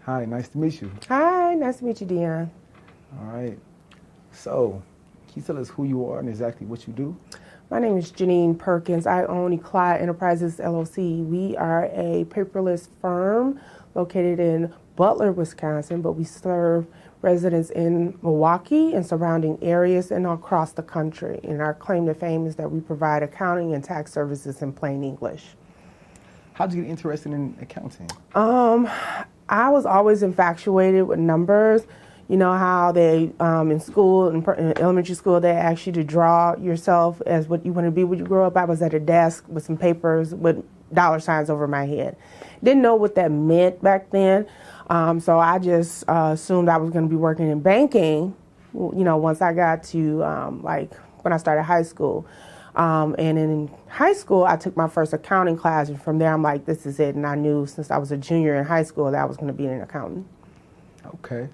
Hi, nice to meet you. Hi, nice to meet you, Dion. All right. So, can you tell us who you are and exactly what you do? My name is Jeneen Perkins. I own Eclat Enterprises LLC. We are a paperless firm located in Butler, Wisconsin, but we serve residents in Milwaukee and surrounding areas and across the country. And our claim to fame is that we provide accounting and tax services in plain English. How did you get interested in accounting? I was always infatuated with numbers. You know how they, in school, in elementary school, they ask you to draw yourself as what you want to be when you grow up. I was at a desk with some papers with dollar signs over my head. Didn't know what that meant back then. So I just assumed I was going to be working in banking, you know, once I got to, when I started high school. And in high school, I took my first accounting class, and from there, I'm like, this is it. And I knew since I was a junior in high school that I was going to be an accountant. Okay.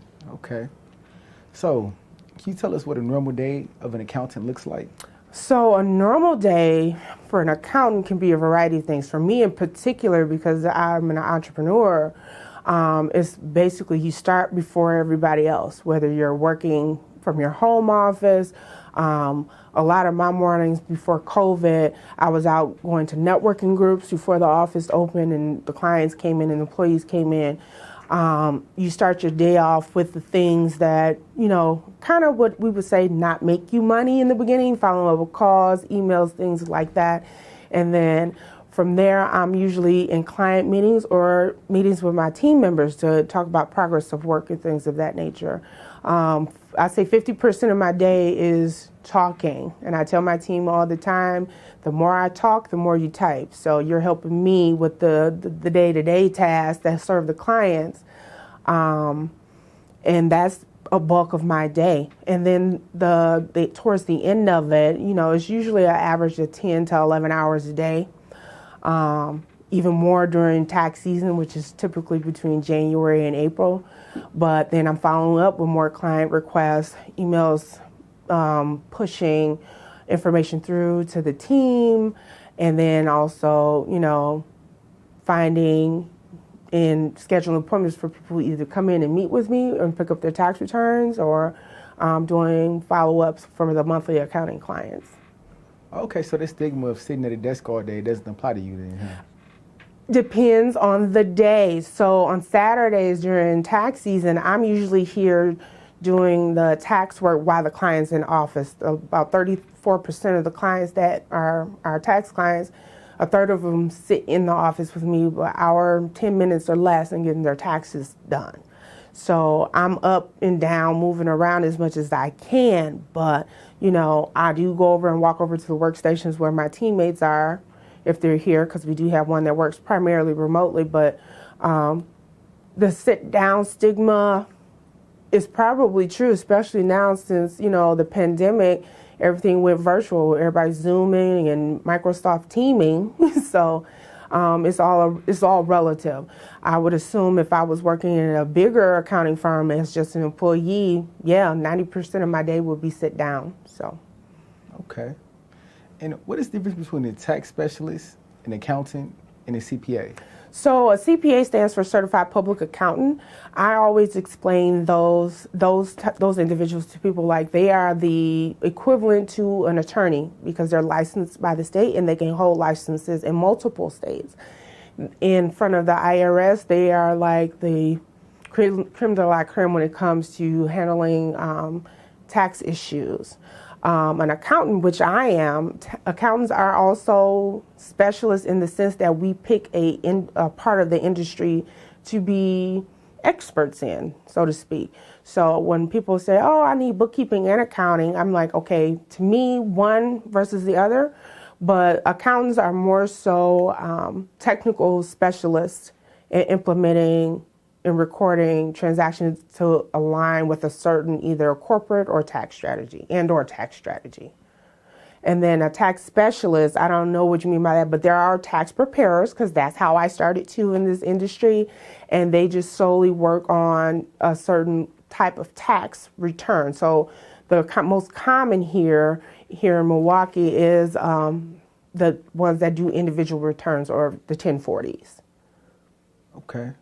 So, can you tell us what a normal day of an accountant looks like? So a normal day for an accountant can be a variety of things. For me in particular, because I'm an entrepreneur, it's basically you start before everybody else, whether you're working from your home office. A lot of my mornings before COVID, I was out going to networking groups before the office opened and the clients came in and employees came in. You start your day off with the things that, you know, kind of what we would say not make you money in the beginning, following up with calls, emails, things like that. And then from there, I'm usually in client meetings or meetings with my team members to talk about progress of work and things of that nature. I say 50% of my day is talking, and I tell my team all the time, the more I talk, the more you type. So you're helping me with the day-to-day tasks that serve the clients, and that's a bulk of my day. And then towards the end of it, you know, it's usually an average of 10 to 11 hours a day. Even more during tax season, which is typically between January and April. But then I'm following up with more client requests, emails, pushing information through to the team, and then also, you know, finding and scheduling appointments for people who either come in and meet with me and pick up their tax returns, or doing follow-ups for the monthly accounting clients. Okay, so the stigma of sitting at a desk all day doesn't apply to you then, huh? Depends on the day. So on Saturdays during tax season, I'm usually here doing the tax work while the client's in office. About 34% of the clients that are our tax clients, a third of them sit in the office with me an hour, 10 minutes or less and getting their taxes done. So I'm up and down, moving around as much as I can, but you know, I do go over and walk over to the workstations where my teammates are, if they're here, because we do have one that works primarily remotely. But the sit-down stigma is probably true, especially now since, you know, the pandemic, everything went virtual. Everybody's Zooming and Microsoft Teaming, so it's all relative. I would assume if I was working in a bigger accounting firm as just an employee, 90% of my day would be sit down. So. Okay. And what is the difference between a tax specialist, an accountant, and a CPA? So a CPA stands for Certified Public Accountant. I always explain those individuals to people like they are the equivalent to an attorney because they're licensed by the state and they can hold licenses in multiple states. In front of the IRS, they are like the creme de la creme when it comes to handling tax issues. An accountant, which I am, accountants are also specialists in the sense that we pick a part of the industry to be experts in, so to speak. So when people say, oh, I need bookkeeping and accounting, I'm like, okay, to me, one versus the other. But accountants are more so technical specialists in implementing and recording transactions to align with a certain either corporate or tax strategy or tax strategy. And then a tax specialist, I don't know what you mean by that, but there are tax preparers because that's how I started too in this industry. And they just solely work on a certain type of tax return. So the most common here in Milwaukee is the ones that do individual returns or the 1040s. Okay.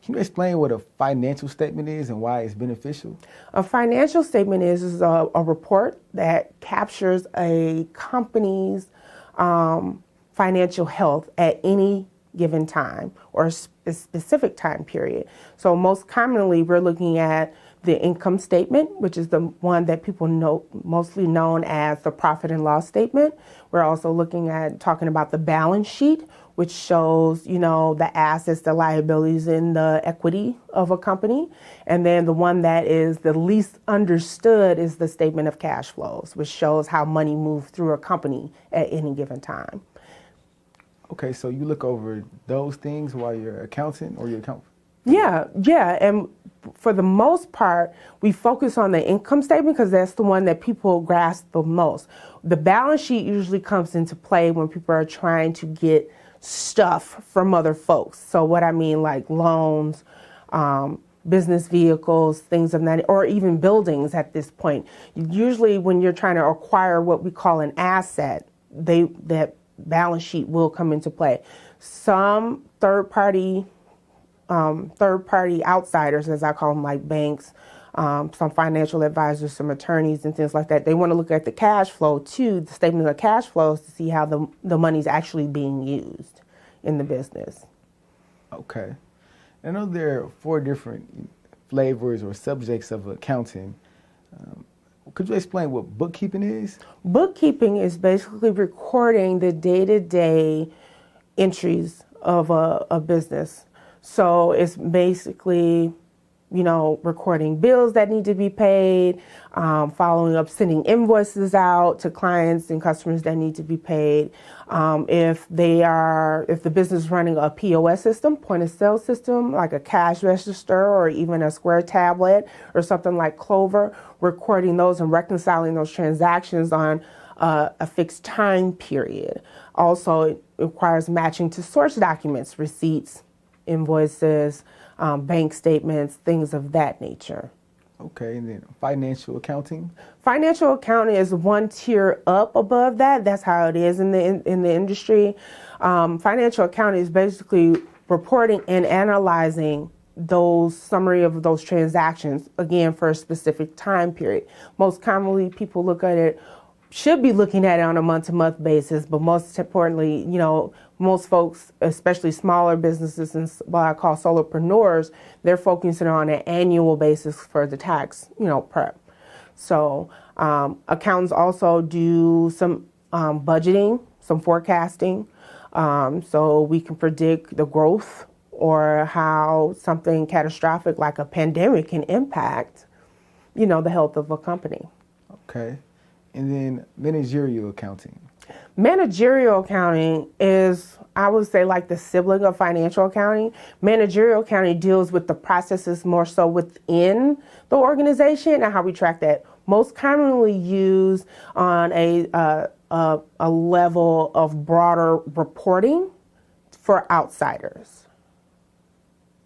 Can you explain what a financial statement is and why it's beneficial? A financial statement is a report that captures a company's financial health at any given time or a specific time period. So most commonly, we're looking at the income statement, which is the one that people know, mostly known as the profit and loss statement. We're also looking at talking about the balance sheet, which shows, the assets, the liabilities, and the equity of a company. And then the one that is the least understood is the statement of cash flows, which shows how money moves through a company at any given time. Okay, so you look over those things while you're accounting or you account? Yeah. And for the most part, we focus on the income statement because that's the one that people grasp the most. The balance sheet usually comes into play when people are trying to get stuff from other folks. So what I mean, like loans, business vehicles, things of that, or even buildings at this point. Usually when you're trying to acquire what we call an asset, that balance sheet will come into play. Some third-party outsiders, as I call them, like banks, some financial advisors, some attorneys and things like that, they want to look at the cash flow too, the statement of cash flows, to see how the money's actually being used in the business. Okay. I know there are 4 different flavors or subjects of accounting. Could you explain what bookkeeping is? Bookkeeping is basically recording the day-to-day entries of a business. So it's basically, recording bills that need to be paid, following up, sending invoices out to clients and customers that need to be paid. If the business is running a POS system, point of sale system, like a cash register or even a Square tablet or something like Clover, recording those and reconciling those transactions on a fixed time period. Also, it requires matching to source documents, receipts, invoices, bank statements, things of that nature. Okay, and then financial accounting? Financial accounting is one tier up above that. That's how it is in the industry. Financial accounting is basically reporting and analyzing those summary of those transactions, again, for a specific time period. Most commonly, people should be looking at it on a month-to-month basis, but most importantly, most folks, especially smaller businesses and what I call solopreneurs, they're focusing on an annual basis for the tax, prep. So accountants also do some budgeting, some forecasting, so we can predict the growth or how something catastrophic like a pandemic can impact, the health of a company. Okay. And then managerial accounting. Managerial accounting is, I would say, like the sibling of financial accounting. Managerial accounting deals with the processes more so within the organization and how we track that. Most commonly used on a level of broader reporting for outsiders.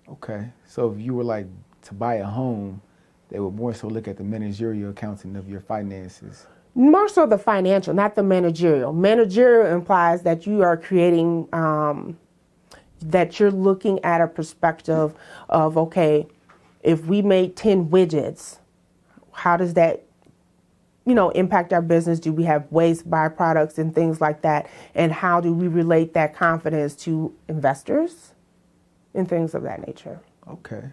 Okay. So if you were like to buy a home, they would more so look at the managerial accounting of your finances. More so the financial, not the managerial. Managerial implies that you are creating, that you're looking at a perspective of, okay, if we made 10 widgets, how does that, impact our business? Do we have waste, byproducts, and things like that? And how do we relate that confidence to investors and things of that nature? Okay.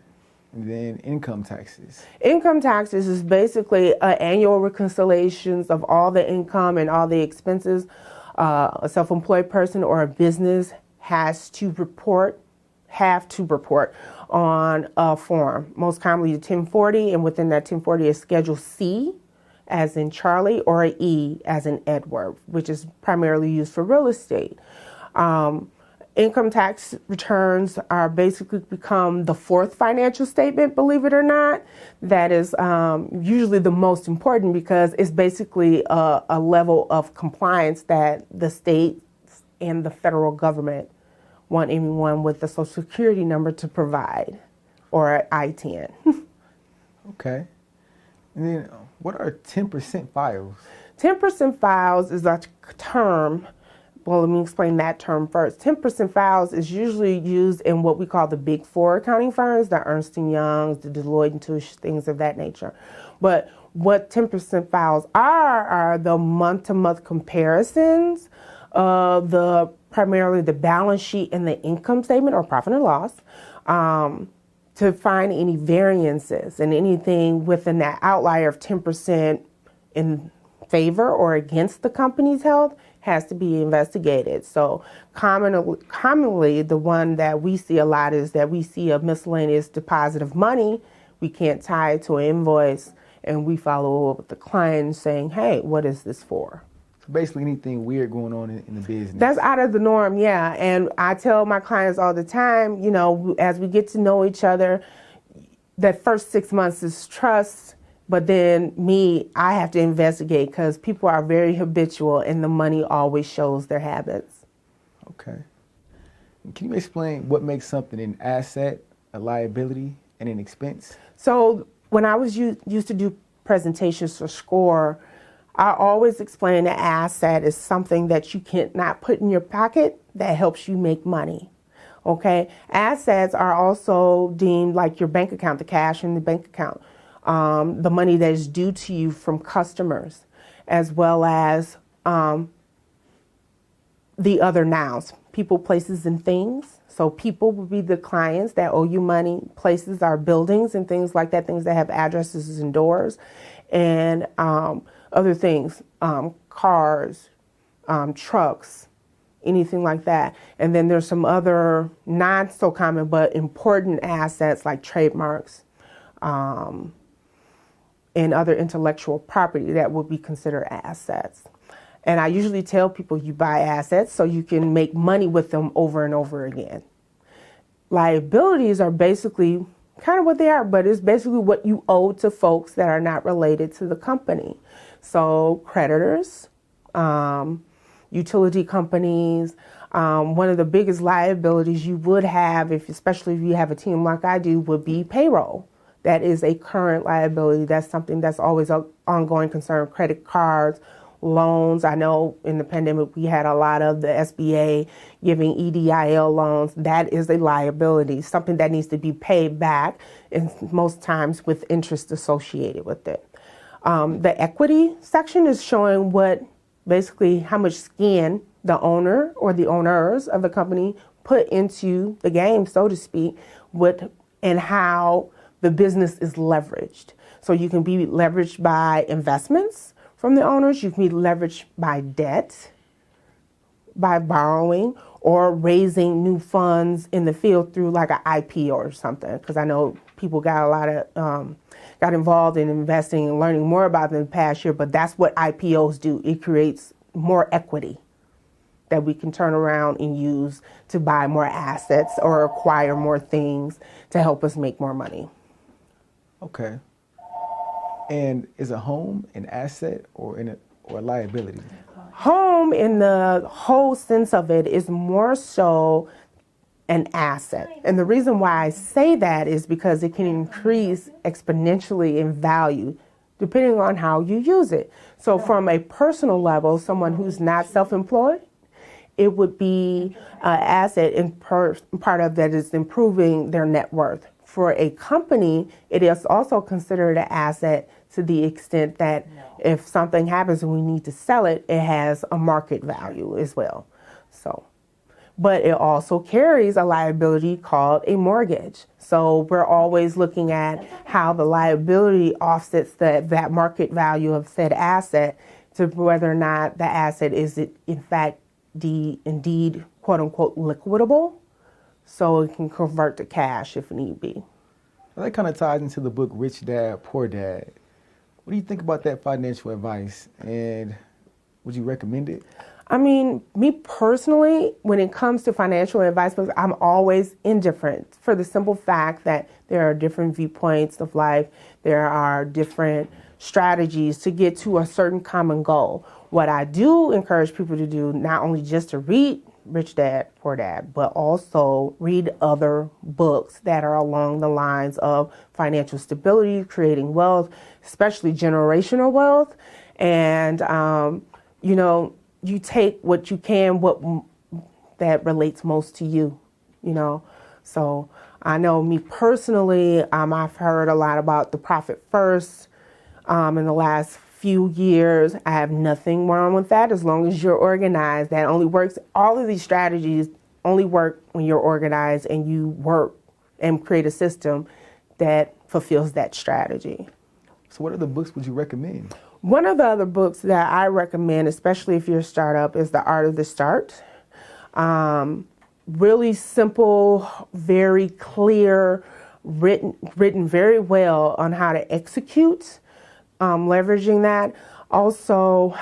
And then income taxes. Income taxes is basically annual reconciliations of all the income and all the expenses a self-employed person or a business have to report on a form. Most commonly the 1040, and within that 1040 is Schedule C, as in Charlie, or a E, as in Edward, which is primarily used for real estate. Income tax returns are basically become the 4th financial statement, believe it or not. That is usually the most important because it's basically a level of compliance that the state and the federal government want anyone with a social security number to provide, or ITIN. Okay. And then what are 10% files? 10% files is a term well, let me explain that term first. 10% files is usually used in what we call the big four accounting firms, the Ernst & Youngs, the Deloitte and Touche, things of that nature. But what 10% files are the month-to-month comparisons of primarily the balance sheet and the income statement or profit and loss, to find any variances and anything within that outlier of 10% in favor or against the company's health has to be investigated. So commonly, the one that we see a lot is that we see a miscellaneous deposit of money. We can't tie it to an invoice, and we follow up with the client saying, hey, what is this for? So basically anything weird going on in the business. That's out of the norm, yeah. And I tell my clients all the time, you know, as we get to know each other, that first 6 months is trust. But then I have to investigate because people are very habitual and the money always shows their habits. Okay. Can you explain what makes something an asset, a liability, and an expense? So when I was used to do presentations for SCORE, I always explain an asset is something that you cannot put in your pocket that helps you make money. Okay. Assets are also deemed like your bank account, the cash in the bank account. The money that is due to you from customers, as well as the other nouns, people, places, and things. So people would be the clients that owe you money. Places are buildings and things like that, things that have addresses and doors, and other things, cars, trucks, anything like that. And then there's some other not so common but important assets like trademarks, and other intellectual property that would be considered assets. And I usually tell people you buy assets so you can make money with them over and over again. Liabilities are basically kind of what they are, but it's basically what you owe to folks that are not related to the company. So creditors, utility companies, one of the biggest liabilities you would have, especially if you have a team like I do, would be payroll. That is a current liability. That's something that's always an ongoing concern. Credit cards, loans. I know in the pandemic we had a lot of the SBA giving EDIL loans. That is a liability, something that needs to be paid back, and most times with interest associated with it. The equity section is showing how much skin the owner or the owners of the company put into the game, so to speak, and how the business is leveraged. So you can be leveraged by investments from the owners. You can be leveraged by debt, by borrowing, or raising new funds in the field through like an IPO or something. Because I know people got involved in investing and learning more about them in the past year, but that's what IPOs do. It creates more equity that we can turn around and use to buy more assets or acquire more things to help us make more money. Okay. And is a home an asset or a liability? Home, in the whole sense of it, is more so an asset. And the reason why I say that is because it can increase exponentially in value depending on how you use it. So from a personal level, someone who's not self-employed, it would be an asset, and part of that is improving their net worth. For a company, it is also considered an asset to the extent that if something happens and we need to sell it, it has a market value as well. But it also carries a liability called a mortgage. So we're always looking at how the liability offsets that market value of said asset to whether or not the asset is in fact indeed quote unquote liquidable, so it can convert to cash if need be. Well, that kind of ties into the book Rich Dad, Poor Dad. What do you think about that financial advice, and would you recommend it? I mean, me personally, when it comes to financial advice books, I'm always indifferent for the simple fact that there are different viewpoints of life. There are different strategies to get to a certain common goal. What I do encourage people to do, not only just to read Rich Dad, Poor Dad, but also read other books that are along the lines of financial stability, creating wealth, especially generational wealth. And, you take what you can, that relates most to you, you know. So I know me personally, I've heard a lot about the profit first in the last few years. I have nothing wrong with that as long as you're organized. That only works. All of these strategies only work when you're organized and you work and create a system that fulfills that strategy. So what other books would you recommend? One of the other books that I recommend, especially if you're a startup, is The Art of the Start. Really simple, very clear, written very well on how to execute, leveraging that. Also,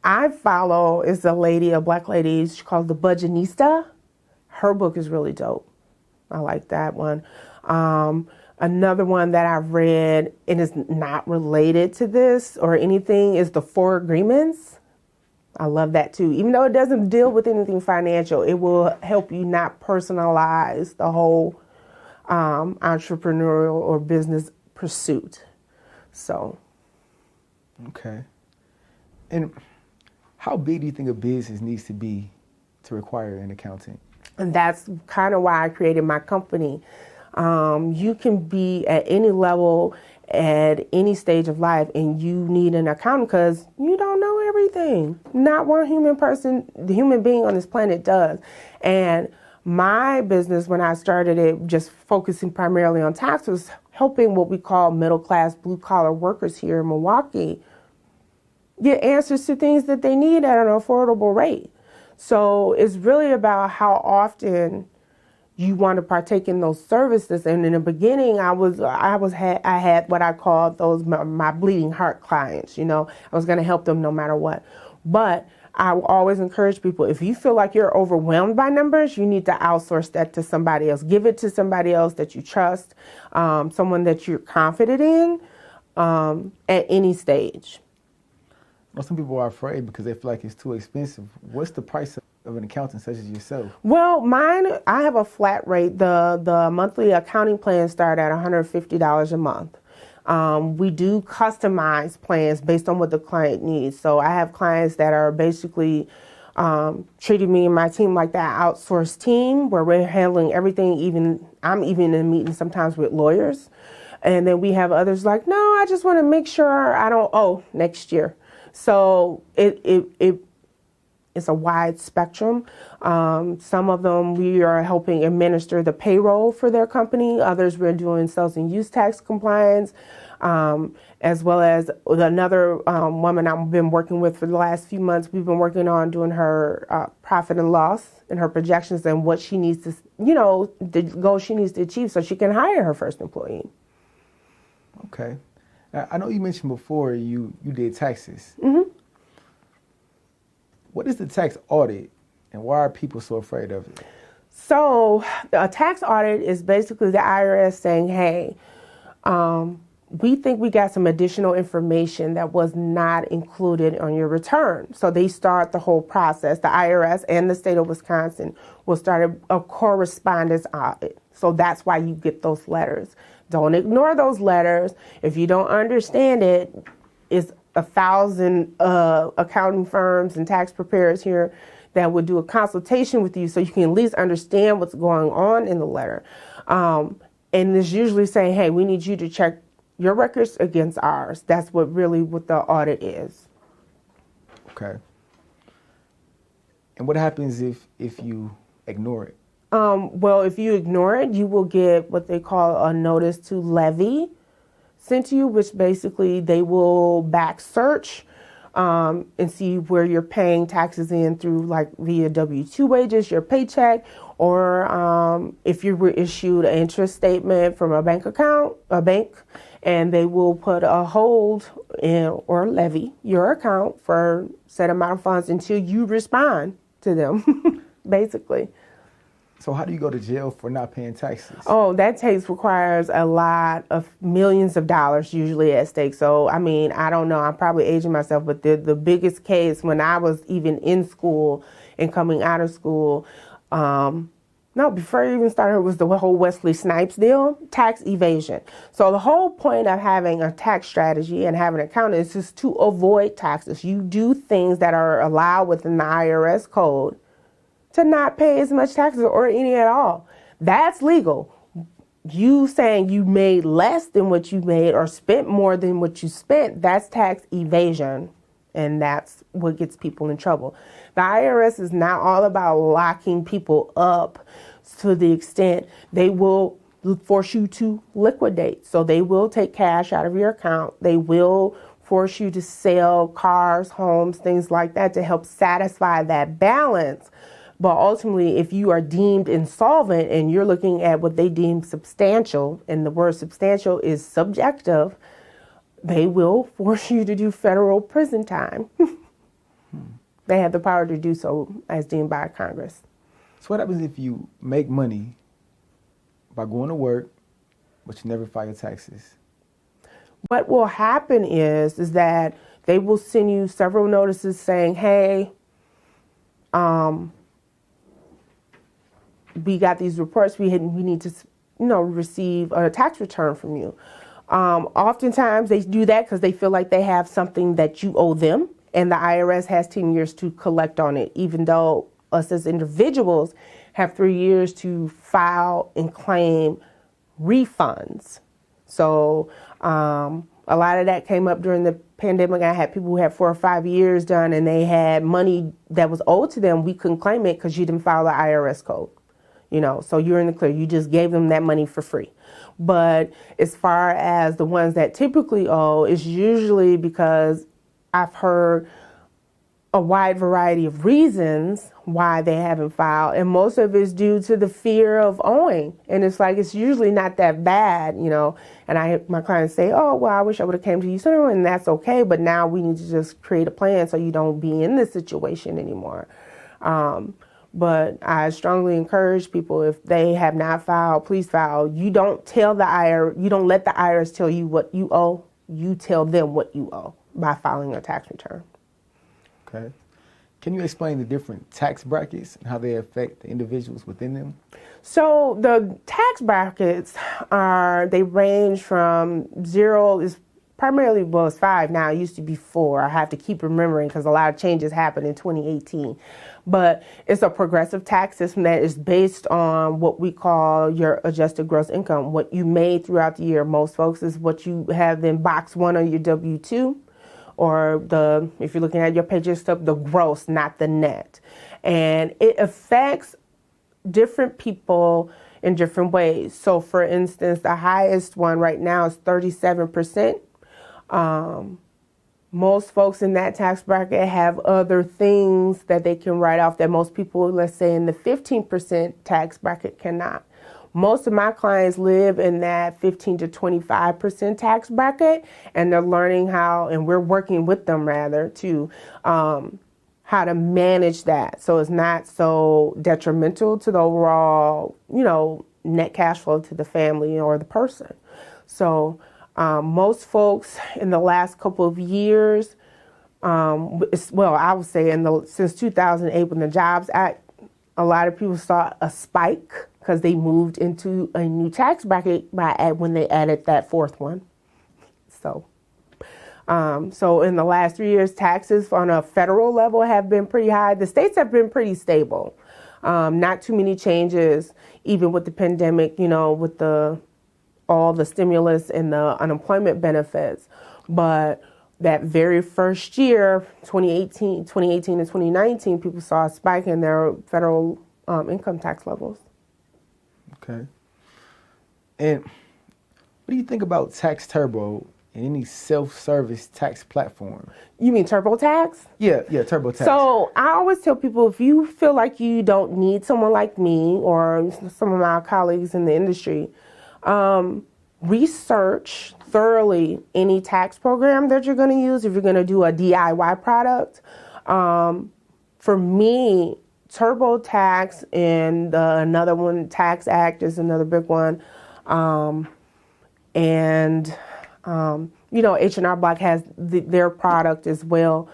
I follow is a black lady, she's called The Budgetnista. Her book is really dope. I like that one. Another one that I've read and is not related to this or anything is The Four Agreements. I love that too. Even though it doesn't deal with anything financial, it will help you not personalize the whole entrepreneurial or business pursuit. So. Okay. And how big do you think a business needs to be to require an accountant? And that's kind of why I created my company. You can be at any level at any stage of life and you need an accountant because you don't know everything. Not one human being on this planet does. And my business, when I started it, just focusing primarily on taxes, helping what we call middle class, blue collar workers here in Milwaukee get answers to things that they need at an affordable rate. So it's really about how often you want to partake in those services. And in the beginning, I had what I call those my bleeding heart clients. You know, I was going to help them no matter what. But I always encourage people, if you feel like you're overwhelmed by numbers, you need to outsource that to somebody else. Give it to somebody else that you trust, someone that you're confident in at any stage. Well, some people are afraid because they feel like it's too expensive. What's the price of an accountant such as yourself? Well, I have a flat rate. The monthly accounting plans start at $150 a month. We do customize plans based on what the client needs. So I have clients that are basically treating me and my team like that outsourced team where we're handling everything. I'm even in meetings sometimes with lawyers. And then we have others like, no, I just want to make sure I don't owe next year. So it's a wide spectrum. Some of them we are helping administer the payroll for their company. Others we're doing sales and use tax compliance, as well as another woman I've been working with for the last few months. We've been working on doing her profit and loss and her projections and what she needs to, the goal she needs to achieve so she can hire her first employee. Okay. I know you mentioned before you did taxes. Mm-hmm. What is the tax audit and why are people so afraid of it? So a tax audit is basically the IRS saying, hey, we think we got some additional information that was not included on your return. So they start the whole process. The IRS and the state of Wisconsin will start a correspondence audit. So that's why you get those letters. Don't ignore those letters. If you don't understand it, it's 1,000 accounting firms and tax preparers here that would do a consultation with you so you can at least understand what's going on in the letter. And it's usually saying, hey, we need you to check your records against ours. That's what the audit is. Okay. And what happens if you ignore it? Well, if you ignore it, you will get what they call a notice to levy sent to you, which basically they will back search and see where you're paying taxes in through like via W-2 wages, your paycheck, or if you were issued an interest statement from a bank, and they will put a hold or levy your account for a set amount of funds until you respond to them, basically. So how do you go to jail for not paying taxes? Oh, that requires a lot of millions of dollars usually at stake. So, I mean, I don't know. I'm probably aging myself, but the biggest case when I was even in school and coming out of school, No, before I even started, it was the whole Wesley Snipes deal, tax evasion. So the whole point of having a tax strategy and having an accountant is just to avoid taxes. You do things that are allowed within the IRS code to not pay as much taxes or any at all. That's legal. You saying you made less than what you made or spent more than what you spent, that's tax evasion. And that's what gets people in trouble. The IRS is not all about locking people up to the extent they will force you to liquidate. So they will take cash out of your account. They will force you to sell cars, homes, things like that to help satisfy that balance. But ultimately, if you are deemed insolvent and you're looking at what they deem substantial, and the word substantial is subjective, they will force you to do federal prison time. They have the power to do so as deemed by Congress. So what happens if you make money by going to work, but you never file your taxes? What will happen is that they will send you several notices saying, hey, we got these reports, we need to, receive a tax return from you. Oftentimes they do that because they feel like they have something that you owe them, and the IRS has 10 years to collect on it, even though us as individuals have 3 years to file and claim refunds. So a lot of that came up during the pandemic. I had people who had 4 or 5 years done and they had money that was owed to them. We couldn't claim it because you didn't file the IRS code. So you're in the clear. You just gave them that money for free. But as far as the ones that typically owe, it's usually because I've heard a wide variety of reasons why they haven't filed. And most of it is due to the fear of owing. And it's usually not that bad, And my clients say, oh, well, I wish I would have came to you sooner, and that's okay. But now we need to just create a plan so you don't be in this situation anymore. But I strongly encourage people, if they have not filed, please file. You don't tell the IRS, you don't let the IRS tell you what you owe. You tell them what you owe by filing a tax return. Okay. Can you explain the different tax brackets and how they affect the individuals within them? So the tax brackets they range from 0 is primarily, it's 5 now. It used to be 4. I have to keep remembering because a lot of changes happened in 2018. But it's a progressive tax system that is based on what we call your adjusted gross income, what you made throughout the year. Most folks is what you have in box 1 on your W-2, or if you're looking at your paycheck stuff, the gross, not the net. And it affects different people in different ways. So for instance, the highest one right now is 37%. Most folks in that tax bracket have other things that they can write off that most people, let's say in the 15% tax bracket, cannot. Most of my clients live in that 15 to 25% tax bracket, and they're learning how, and we're working with them rather, to how to manage that so it's not so detrimental to the overall, net cash flow to the family or the person. So most folks in the last couple of years, I would say since 2008 when the Jobs Act, a lot of people saw a spike because they moved into a new tax bracket when they added that 4th one. So in the last 3 years, taxes on a federal level have been pretty high. The states have been pretty stable. Not too many changes, even with the pandemic, with all the stimulus and the unemployment benefits. But that very first year, 2018 to 2019, people saw a spike in their federal income tax levels. Okay. And what do you think about Tax Turbo and any self-service tax platform? You mean TurboTax? Yeah, TurboTax. So I always tell people, if you feel like you don't need someone like me or some of my colleagues in the industry, research thoroughly any tax program that you're going to use if you're going to do a DIY product. For me, TurboTax and another one, Tax Act, is another big one. H&R Block has their product as well.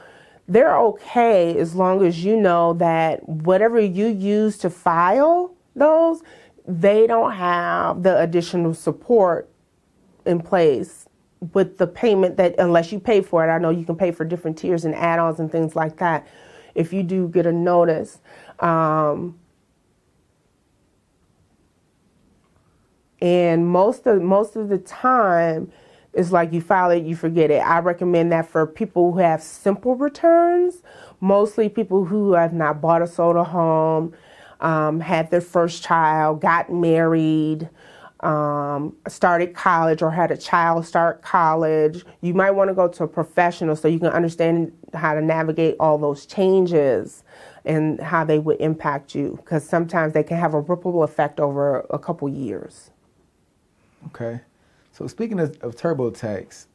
They're okay as long as you know that whatever you use to file those, they don't have the additional support in place with the payment that, unless you pay for it. I know you can pay for different tiers and add-ons and things like that if you do get a notice. And most of the time, it's like you file it, you forget it. I recommend that for people who have simple returns, mostly people who have not bought or sold a home, had their first child, got married, started college, or had a child start college. You might want to go to a professional so you can understand how to navigate all those changes and how they would impact you, because sometimes they can have a ripple effect over a couple years. Okay. So speaking of TurboTax,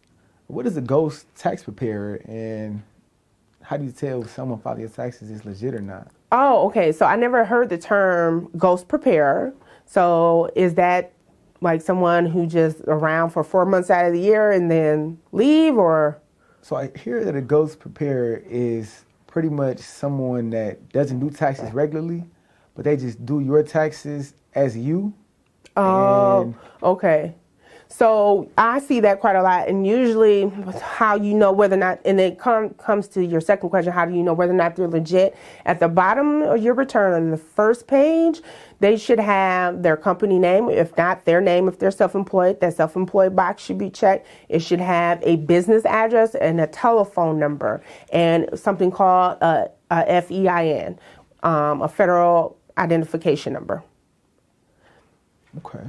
what is a ghost tax preparer, and how do you tell if someone filing your taxes is legit or not? Oh, okay. So I never heard the term ghost preparer. So is that like someone who just around for 4 months out of the year and then leave, or? So I hear that a ghost preparer is pretty much someone that doesn't do taxes regularly, but they just do your taxes as you. Oh, okay. So I see that quite a lot, and usually how you know whether or not, and it comes to your second question, how do you know whether or not they're legit? At the bottom of your return on the first page, they should have their company name. If not, their name if they're self-employed. That self-employed box should be checked. It should have a business address and a telephone number and something called a FEIN, a federal identification number. Okay.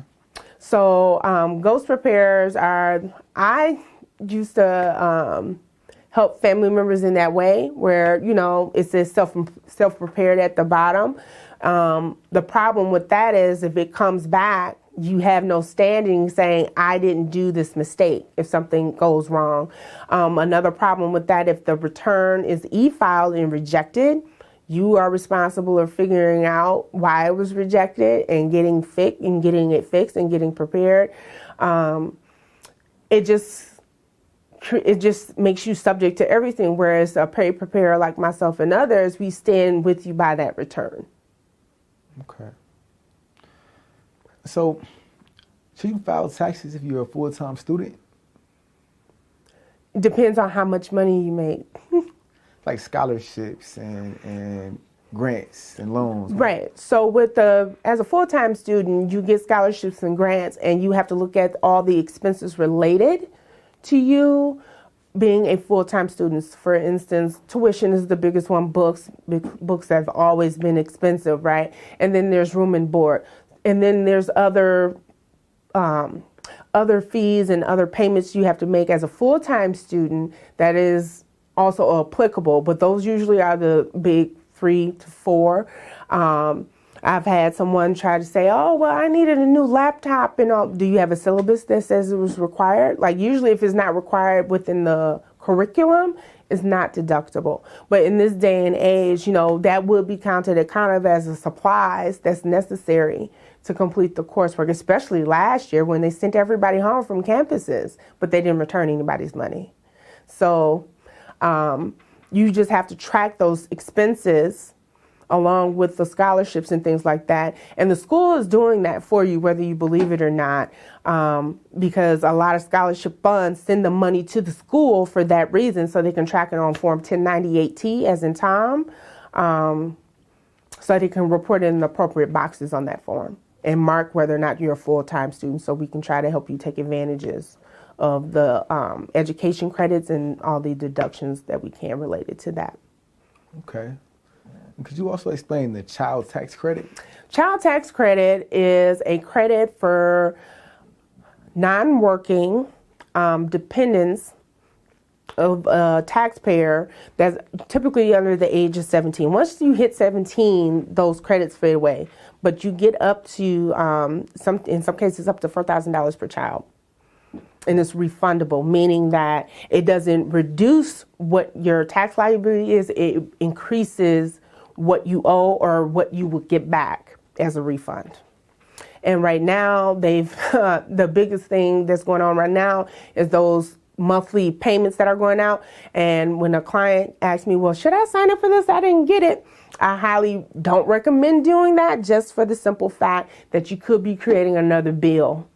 So ghost preparers I used to help family members in that way, where, you know, it says self-prepared at the bottom. The problem with that is if it comes back, you have no standing saying, I didn't do this mistake if something goes wrong. Another problem with that, if the return is e-filed and rejected, you are responsible for figuring out why it was rejected and getting it fixed and getting prepared. It just makes you subject to everything. Whereas a paid preparer like myself and others, we stand with you by that return. Okay. So, should you file taxes if you're a full-time student? It depends on how much money you make. Like scholarships and grants and loans. Right. So as a full-time student, you get scholarships and grants, and you have to look at all the expenses related to you being a full-time student. For instance, tuition is the biggest one. Books have always been expensive, right? And then there's room and board. And then there's other fees and other payments you have to make as a full-time student that is also applicable, but those usually are the big 3 to 4. I've had someone try to say, oh, well, I needed a new laptop, and all. Do you have a syllabus that says it was required? Like, usually if it's not required within the curriculum, it's not deductible. But in this day and age, you know, that would be counted kind of as a supplies that's necessary to complete the coursework, especially last year when they sent everybody home from campuses, but they didn't return anybody's money. So you just have to track those expenses along with the scholarships and things like that. And the school is doing that for you, whether you believe it or not, because a lot of scholarship funds send the money to the school for that reason, so they can track it on Form 1098-T, as in Tom, so they can report it in the appropriate boxes on that form and mark whether or not you're a full-time student, so we can try to help you take advantages of the education credits and all the deductions that we can related to that. Okay. Could you also explain the child tax credit? Child tax credit is a credit for non-working dependents of a taxpayer that's typically under the age of 17. Once you hit 17, those credits fade away, but you get up to, in some cases, up to $4,000 per child. And it's refundable, meaning that it doesn't reduce what your tax liability is. It increases what you owe or what you will get back as a refund. And right now, the biggest thing that's going on right now is those monthly payments that are going out. And when a client asks me, well, should I sign up for this? I didn't get it. I highly don't recommend doing that, just for the simple fact that you could be creating another bill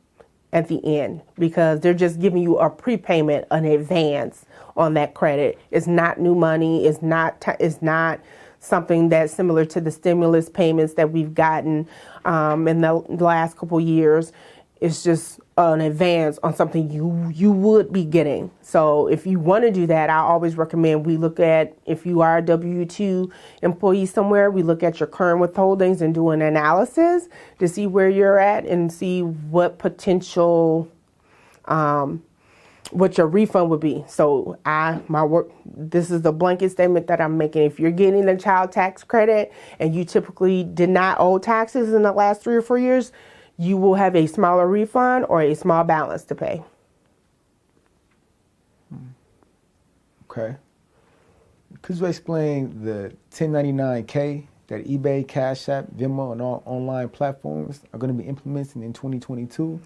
at the end, because they're just giving you a prepayment, an advance on that credit. It's not new money. It's not something that's similar to the stimulus payments that we've gotten in the last couple years. It's just an advance on something you would be getting. So if you want to do that, I always recommend we look at, if you are a W-2 employee somewhere, we look at your current withholdings and do an analysis to see where you're at and see what potential, what your refund would be. So this is the blanket statement that I'm making. If you're getting the child tax credit and you typically did not owe taxes in the last 3 or 4 years, you will have a smaller refund or a small balance to pay. Okay. Could you explain the 1099-K that eBay, Cashapp, Venmo, and all online platforms are going to be implementing in 2022?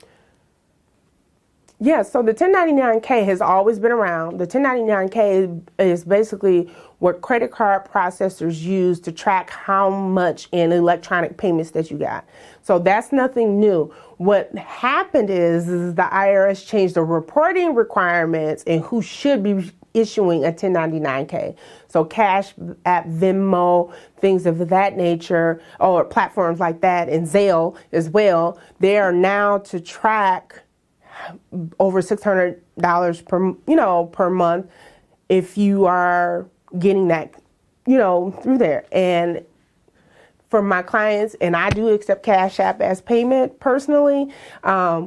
Yeah, so the 1099-K has always been around. The 1099-K is basically what credit card processors use to track how much in electronic payments that you got. So that's nothing new. What happened is the IRS changed the reporting requirements and who should be issuing a 1099-K. So Cash App, Venmo, things of that nature, or platforms like that, and Zelle as well, they are now to track over $600 per month if you are getting that, through there. And for my clients, and I do accept Cash App as payment personally,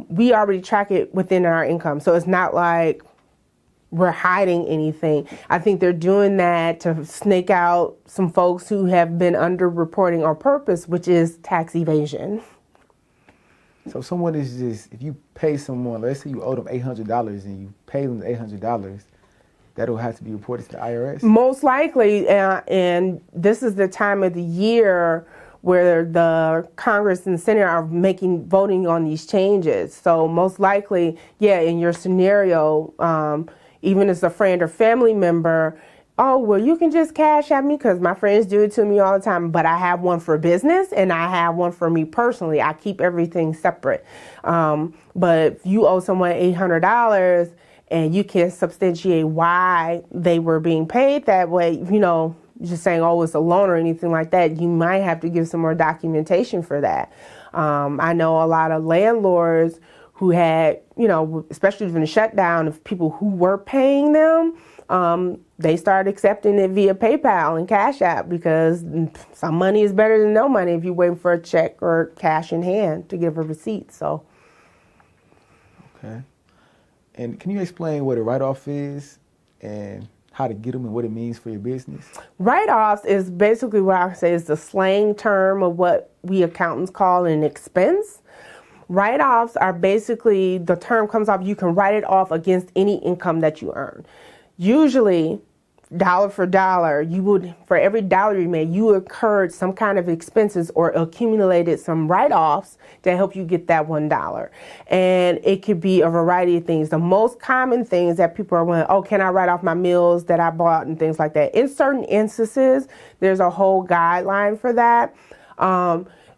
we already track it within our income. So it's not like we're hiding anything. I think they're doing that to snake out some folks who have been underreporting on purpose, which is tax evasion. So if someone is if you pay someone, let's say you owe them $800 and you pay them the $800, that'll have to be reported to the IRS? Most likely, and this is the time of the year where the Congress and Senate are voting on these changes. So most likely, in your scenario, even as a friend or family member, oh, well, you can just Cash at me because my friends do it to me all the time. But I have one for business and I have one for me personally. I keep everything separate. But if you owe someone $800 and you can't substantiate why they were being paid that way, just saying, oh, it's a loan or anything like that, you might have to give some more documentation for that. I know a lot of landlords who had, especially during the shutdown, of people who were paying them, they started accepting it via PayPal and Cash App because some money is better than no money if you're waiting for a check or cash in hand to give a receipt. So, okay. And can you explain what a write-off is and how to get them and what it means for your business? Write-offs is basically what I say is the slang term of what we accountants call an expense. Write-offs are basically, the term comes off, you can write it off against any income that you earn. Usually, dollar for dollar, for every dollar you made, you incurred some kind of expenses or accumulated some write-offs to help you get that $1. And it could be a variety of things. The most common things that people are going, oh, can I write off my meals that I bought and things like that? In certain instances, there's a whole guideline for that.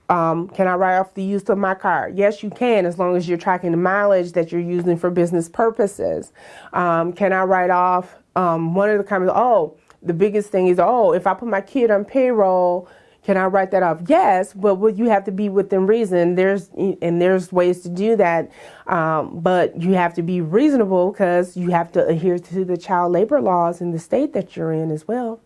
Can I write off the use of my car? Yes, you can, as long as you're tracking the mileage that you're using for business purposes. Can I write off, one of the comments, the biggest thing is, if I put my kid on payroll, can I write that off? Yes, but you have to be within reason. There's ways to do that. But you have to be reasonable because you have to adhere to the child labor laws in the state that you're in as well.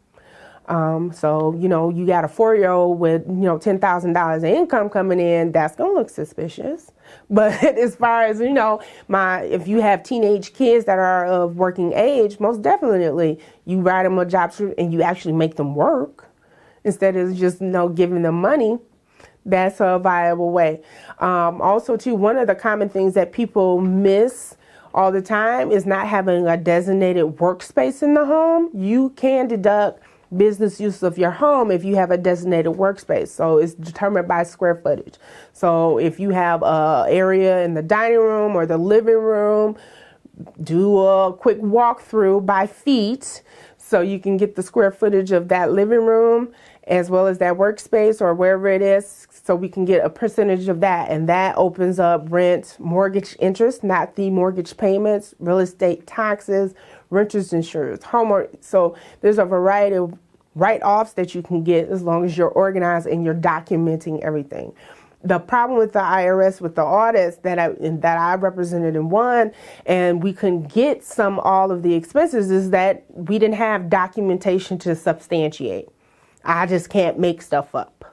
So, you got a 4-year-old with, $10,000 in income coming in, that's going to look suspicious. But as far as, if you have teenage kids that are of working age, most definitely you write them a job and you actually make them work instead of just, giving them money. That's a viable way. Also, too, one of the common things that people miss all the time is not having a designated workspace in the home. You can deduct business use of your home if you have a designated workspace. So it's determined by square footage. So if you have a area in the dining room or the living room, do a quick walkthrough by feet So you can get the square footage of that living room as well as that workspace or wherever it is. So we can get a percentage of that. And that opens up rent, mortgage interest, not the mortgage payments, real estate taxes, renter's insurance, homeowner. So there's a variety of write-offs that you can get as long as you're organized and you're documenting everything. The problem with the IRS, with the audits that I represented in one, and we couldn't get all of the expenses, is that we didn't have documentation to substantiate. I just can't make stuff up.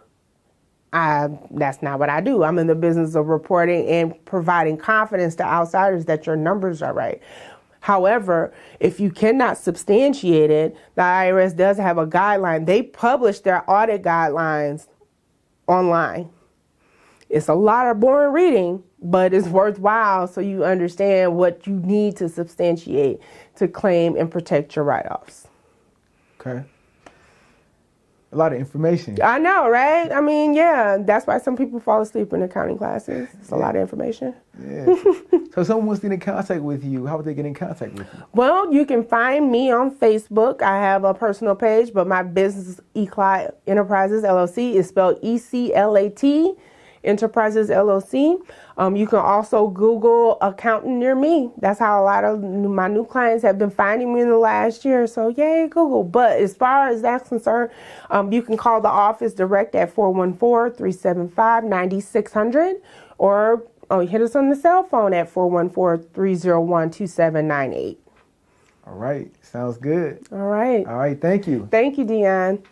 That's not what I do. I'm in the business of reporting and providing confidence to outsiders that your numbers are right. However, if you cannot substantiate it, the IRS does have a guideline. They publish their audit guidelines online. It's a lot of boring reading, but it's worthwhile so you understand what you need to substantiate to claim and protect your write-offs. Okay. A lot of information. I know, right? I mean, yeah, that's why some people fall asleep in accounting classes. It's a lot of information. Yeah. So if someone wants to get in contact with you, how would they get in contact with you? Well, you can find me on Facebook. I have a personal page, but my business, Eclat Enterprises LLC, is spelled ECLAT Enterprises LLC. You can also Google accountant near me. That's how a lot of my new clients have been finding me in the last year. So yay, Google. But as far as that's concerned, you can call the office direct at 414-375-9600 or hit us on the cell phone at 414-301-2798. All right. Sounds good. All right. All right. Thank you. Thank you, Dion.